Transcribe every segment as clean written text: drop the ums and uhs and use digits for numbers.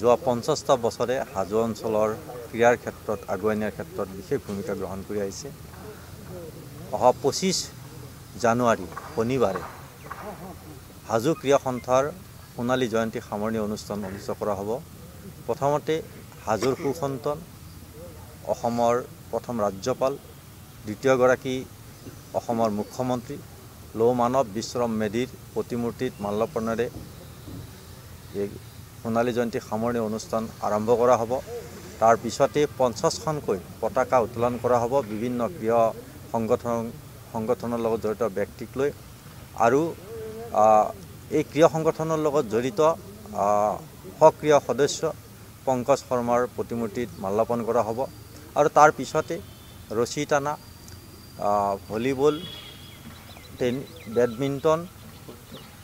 যোৱা 50টা বছৰে হাজো অঞ্চলৰ ক্ৰীড়াৰ ক্ষেত্ৰত আগুৱাই নিয়াৰ ক্ষেত্ৰত বিশেষ ভূমিকা গ্ৰহণ কৰি আহিছে। অহা 25 জানুৱাৰী শনিবাৰে হাজো ক্ৰীড়া সন্থাৰ সোণালী জয়ন্তী সামৰণি অনুষ্ঠান অনুষ্ঠিত কৰা হ'ব। প্ৰথমতে হাজোৰ সুসন্তান অসমৰ প্ৰথম ৰাজ্যপাল, দ্বিতীয়গৰাকী অসমৰ মুখ্যমন্ত্ৰী লৌ মানৱ বিশ্বৰম মেধিৰ প্ৰতিমূৰ্তিত মাল্যৰ্পণেৰে এই সোণালী জয়ন্তী সামৰণি অনুষ্ঠান আৰম্ভ কৰা হ'ব। তাৰ পিছতে 50খনকৈ পতাকা উত্তোলন কৰা হ'ব বিভিন্ন ক্ৰীড়া সংগঠনৰ লগত জড়িত ব্যক্তিক লৈ। আৰু এই ক্ৰীড়া সংগঠনৰ লগত জড়িত সক্ৰিয় সদস্য পংকজ শৰ্মাৰ প্ৰতিমূৰ্তিত মাল্যাৰ্পণ কৰা হ'ব। আৰু তাৰ পিছতে ৰছী টানা, ভলীবল, বেডমিণ্টন,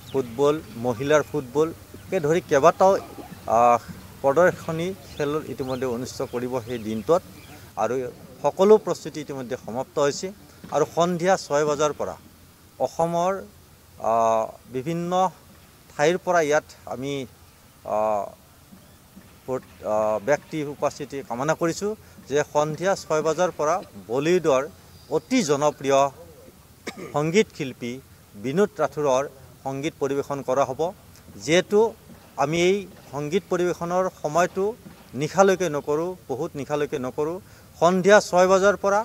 ফুটবল, মহিলাৰ ফুটবলকে ধৰি কেইবাটাও প্ৰদৰ্শনী খেল ইতিমধ্যে অনুষ্ঠিত কৰিব সেই দিনটোত। আৰু সকলো প্ৰস্তুতি ইতিমধ্যে সমাপ্ত হৈছে। আৰু সন্ধিয়া 6 বজাৰ পৰা অসমৰ বিভিন্ন ঠাইৰ পৰা ইয়াত আমি ব্যক্তি উপস্থিতি কামনা কৰিছোঁ যে সন্ধিয়া 6 বজাৰ পৰা বলিউডৰ অতি জনপ্ৰিয় সংগীত শিল্পী বিনোদ ৰাথোৰৰ সংগীত পৰিৱেশন কৰা হ'ব। যিহেতু আমি এই সংগীত পৰিৱেশনৰ সময়টো নিশালৈকে নকৰোঁ, বহুত নিশালৈকে নকৰোঁ। সন্ধিয়া 6 বজাৰ পৰা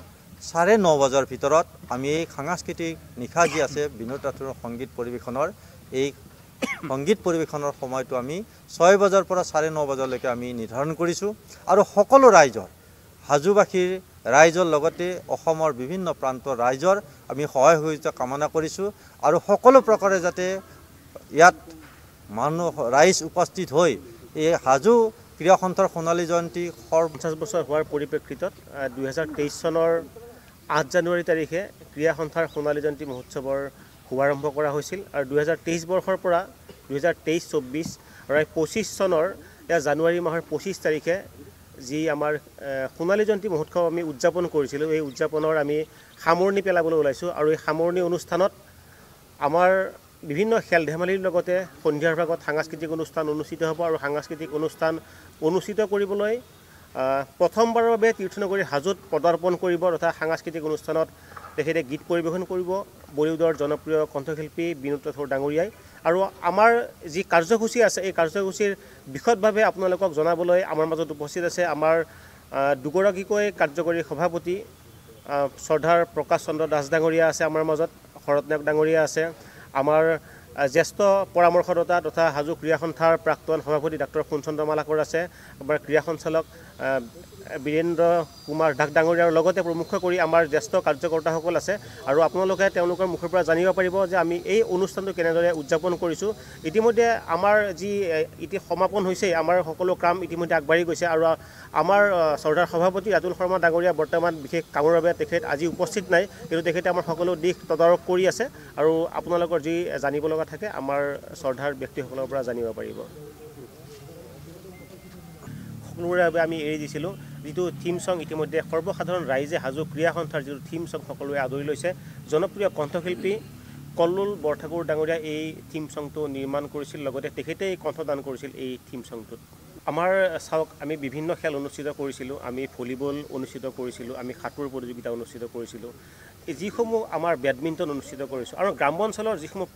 9:30 বজাৰ ভিতৰত আমি এই সাংস্কৃতিক নিশা যি আছে বিনোদ ৰাথোৰৰ সংগীত পৰিৱেশনৰ, এই সংগীত পৰিৱেশনৰ সময়টো আমি 6 বজাৰ পৰা 9:30 বজালৈকে আমি নিৰ্ধাৰণ কৰিছোঁ। আৰু সকলো ৰাইজৰ, হাজোবাসীৰ ৰাইজৰ লগতে অসমৰ বিভিন্ন প্ৰান্তৰ ৰাইজৰ আমি সহায় সহযোগিতা কামনা কৰিছোঁ। আৰু সকলো প্ৰকাৰে যাতে ইয়াত ৰাইজ উপস্থিত হৈ এই হাজো ক্ৰীড়া সন্থাৰ সোণালী জয়ন্তী 50 বছৰ হোৱাৰ পৰিপ্ৰেক্ষিতত 2023 চনৰ 8 জানুৱাৰী তাৰিখে ক্ৰীড়া সন্থাৰ সোণালী জয়ন্তী মহোৎসৱৰ শুভাৰম্ভ কৰা হৈছিল। আৰু 2023 বৰ্ষৰ পৰা 2023-24 আৰু 25 চনৰ জানুৱাৰী মাহৰ 25 তাৰিখে যি আমাৰ সোণালী জয়ন্তী মহোৎসৱ আমি উদযাপন কৰিছিলোঁ, এই উদযাপনৰ আমি সামৰণি পেলাবলৈ ওলাইছোঁ। আৰু এই সামৰণি অনুষ্ঠানত আমাৰ বিভিন্ন খেল ধেমালিৰ লগতে সন্ধিয়াৰ ভাগত সাংস্কৃতিক অনুষ্ঠান অনুষ্ঠিত হ'ব। আৰু সাংস্কৃতিক অনুষ্ঠান অনুষ্ঠিত কৰিবলৈ প্ৰথমবাৰৰ বাবে তীৰ্থনগৰী হাজোত পদাৰ্পণ কৰিব তথা সাংস্কৃতিক অনুষ্ঠানত তেখেতে গীত পৰিৱেশন কৰিব বলিউডৰ জনপ্ৰিয় কণ্ঠশিল্পী বিনোদ ৰাথোৰ ডাঙৰীয়াই। আৰু আমাৰ যি কাৰ্যসূচী আছে এই কাৰ্যসূচীৰ বিশদভাৱে আপোনালোকক জনাবলৈ আমাৰ মাজত উপস্থিত আছে আমাৰ দুগৰাকীকৈ কাৰ্যকৰী সভাপতি শ্ৰদ্ধাৰ প্ৰকাশ চন্দ্ৰ দাস ডাঙৰীয়া আছে, আমাৰ মাজত শৰৎ নায়ক ডাঙৰীয়া আছে, আমাৰ জ্যেষ্ঠ পৰামৰ্শদাতা তথা হাজো ক্ৰীড়া সন্থাৰ প্ৰাক্তন সভাপতি ডাক্তৰ সোণচন্দ্ৰ মালাকৰ আছে, আমাৰ ক্ৰীড়া সঞ্চালক বীৰেন্দ্ৰ কুমাৰ দাস ডাঙৰীয়াৰ লগতে প্ৰমুখ কৰি আমাৰ জ্যেষ্ঠ কাৰ্যকৰ্তাসকল আছে। আৰু আপোনালোকে তেওঁলোকৰ মুখৰ পৰা জানিব পাৰিব যে আমি এই অনুষ্ঠানটো কেনেদৰে উদযাপন কৰিছোঁ। ইতিমধ্যে আমাৰ যি সমাপন হৈছে, আমাৰ সকলো কাম ইতিমধ্যে আগবাঢ়ি গৈছে। আৰু আমাৰ শ্ৰদ্ধাৰ সভাপতি ৰাতুল শৰ্মা ডাঙৰীয়া বৰ্তমান বিশেষ কামৰ বাবে তেখেত আজি উপস্থিত নাই, কিন্তু তেখেতে আমাৰ সকলো দিশ তদাৰক কৰি আছে। আৰু আপোনালোকৰ যি জানিব লগা থাকে আমাৰ শ্ৰদ্ধাৰ ব্যক্তিসকলৰ পৰা জানিব পাৰিব। সকলোৰে বাবে আমি এৰি দিছিলোঁ যিটো থিম ছং ইতিমধ্যে সৰ্বসাধাৰণ ৰাইজে হাজো ক্ৰীড়া সন্থাৰ যিটো থিম ছং সকলোৱে আদৰি লৈছে। জনপ্ৰিয় কণ্ঠশিল্পী কল্লোল বৰঠাকুৰ ডাঙৰীয়া এই থিম ছংটো নিৰ্মাণ কৰিছিল, লগতে তেখেতেই কণ্ঠদান কৰিছিল এই থিম ছংটোত। আমাৰ চাওক, আমি বিভিন্ন খেল অনুষ্ঠিত কৰিছিলোঁ, আমি ভলীবল অনুষ্ঠিত কৰিছিলোঁ, আমি সাঁতোৰ প্ৰতিযোগিতা অনুষ্ঠিত কৰিছিলোঁ, যিসমূহ আমাৰ বেডমিণ্টন অনুষ্ঠিত কৰিছোঁ। আৰু গ্ৰাম্য অঞ্চলৰ যিসমূহ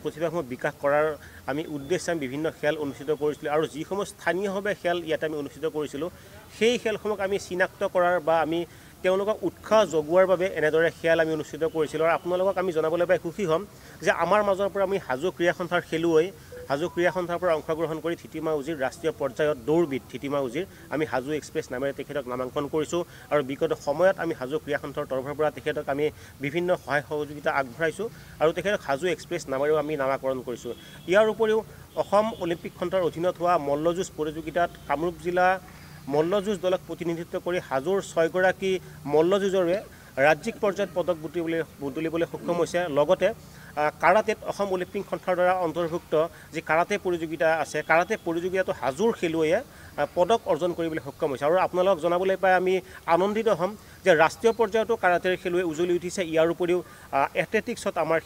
প্ৰতিভাসমূহ বিকাশ কৰাৰ আমি উদ্দেশ্যে আমি বিভিন্ন খেল অনুষ্ঠিত কৰিছিলোঁ। আৰু যিসমূহ স্থানীয়ভাৱে খেল ইয়াতে আমি অনুষ্ঠিত কৰিছিলোঁ, সেই খেলসমূহক আমি চিনাক্ত কৰাৰ বা আমি তেওঁলোকক উৎসাহ যোগোৱাৰ বাবে এনেদৰে খেল আমি অনুষ্ঠিত কৰিছিলোঁ। আৰু আপোনালোকক আমি জনাবলৈ পাই সুখী হ'ম যে আমাৰ মাজৰ পৰা আমি হাজো ক্ৰীড়া সন্থাৰ খেলুৱৈ, হাজো ক্ৰীড়া সন্থাৰ পৰা অংশগ্ৰহণ কৰি থিতিমা উজিৰ ৰাষ্ট্ৰীয় পৰ্যায়ত দৌৰবিদ থিতিমা উজিৰ আমি হাজো এক্সপ্ৰেছ নামেৰে তেখেতক নামাংকন কৰিছোঁ। আৰু বিগত সময়ত আমি হাজো ক্ৰীড়া সন্থাৰ তৰফৰ পৰা তেখেতক আমি বিভিন্ন সহায় সহযোগিতা আগবঢ়াইছোঁ আৰু তেখেতক হাজো এক্সপ্ৰেছ নামেৰেও আমি নামাকৰণ কৰিছোঁ। ইয়াৰ উপৰিও অসম অলিম্পিক সন্থাৰ অধীনত হোৱা মল্লযুঁজ প্ৰতিযোগিতাত কামৰূপ জিলা মল্লযুঁজ দলক প্ৰতিনিধিত্ব কৰি হাজোৰ 6গৰাকী মল্লযুঁজৰে ৰাজ্যিক পৰ্যায়ত পদক বুটলিবলৈ সক্ষম হৈছে। লগতে কাৰাটেত অসম অলিম্পিক সন্থাৰ দ্বাৰা অন্তৰ্ভুক্ত যি কাৰাটে প্ৰতিযোগিতা আছে, কাৰাটে প্ৰতিযোগিতাটো হাজোৰ খেলুৱৈয়ে পদক অৰ্জন কৰিবলৈ সক্ষম হৈছে আৰু আপোনালোকক জনাবলৈ পাই আমি আনন্দিত হ'ম যে ৰাষ্ট্ৰীয় পৰ্যায়তো কাৰাটেৰ খেলুৱৈ উজলি উঠিছে। ইয়াৰ উপৰিও এথলেটিক্সত আমাৰ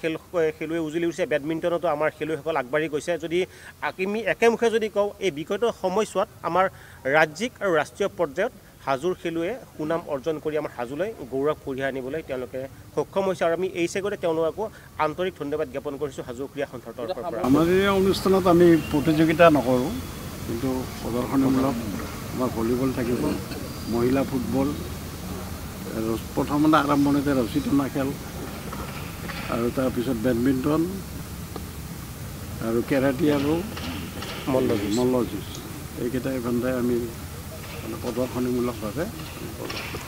খেলুৱৈ উজলি উঠিছে, বেডমিণ্টনতো আমাৰ খেলুৱৈসকল আগবাঢ়ি গৈছে। যদি আমি একেমুখে যদি কওঁ, এই বিগত সময়ছোৱাত আমাৰ ৰাজ্যিক আৰু ৰাষ্ট্ৰীয় পৰ্যায়ত হাজোৰ খেলুৱৈয়ে সুনাম অৰ্জন কৰি আমাৰ হাজোলৈ গৌৰৱ কঢ়িয়াই আনিবলৈ তেওঁলোকে সক্ষম হৈছে আৰু আমি এই চেগতে তেওঁলোককো আন্তৰিক ধন্যবাদ জ্ঞাপন কৰিছোঁ হাজো ক্ৰীড়া সন্থাৰ তৰফৰ পৰা। আমাৰ এই অনুষ্ঠানত আমি প্ৰতিযোগিতা নকৰোঁ, কিন্তু প্ৰদৰ্শনীমূলক আমাৰ ভলীবল থাকিব, মহিলা ফুটবল, প্ৰথমতে আৰম্ভণিতে ৰছী টনা খেল আৰু তাৰপিছত বেডমিণ্টন আৰু কেৰাটী আৰু মল্লযুঁজ এইকেইটা ইভেণ্টে আমি প্ৰদৰ্শনীমূলকভাৱে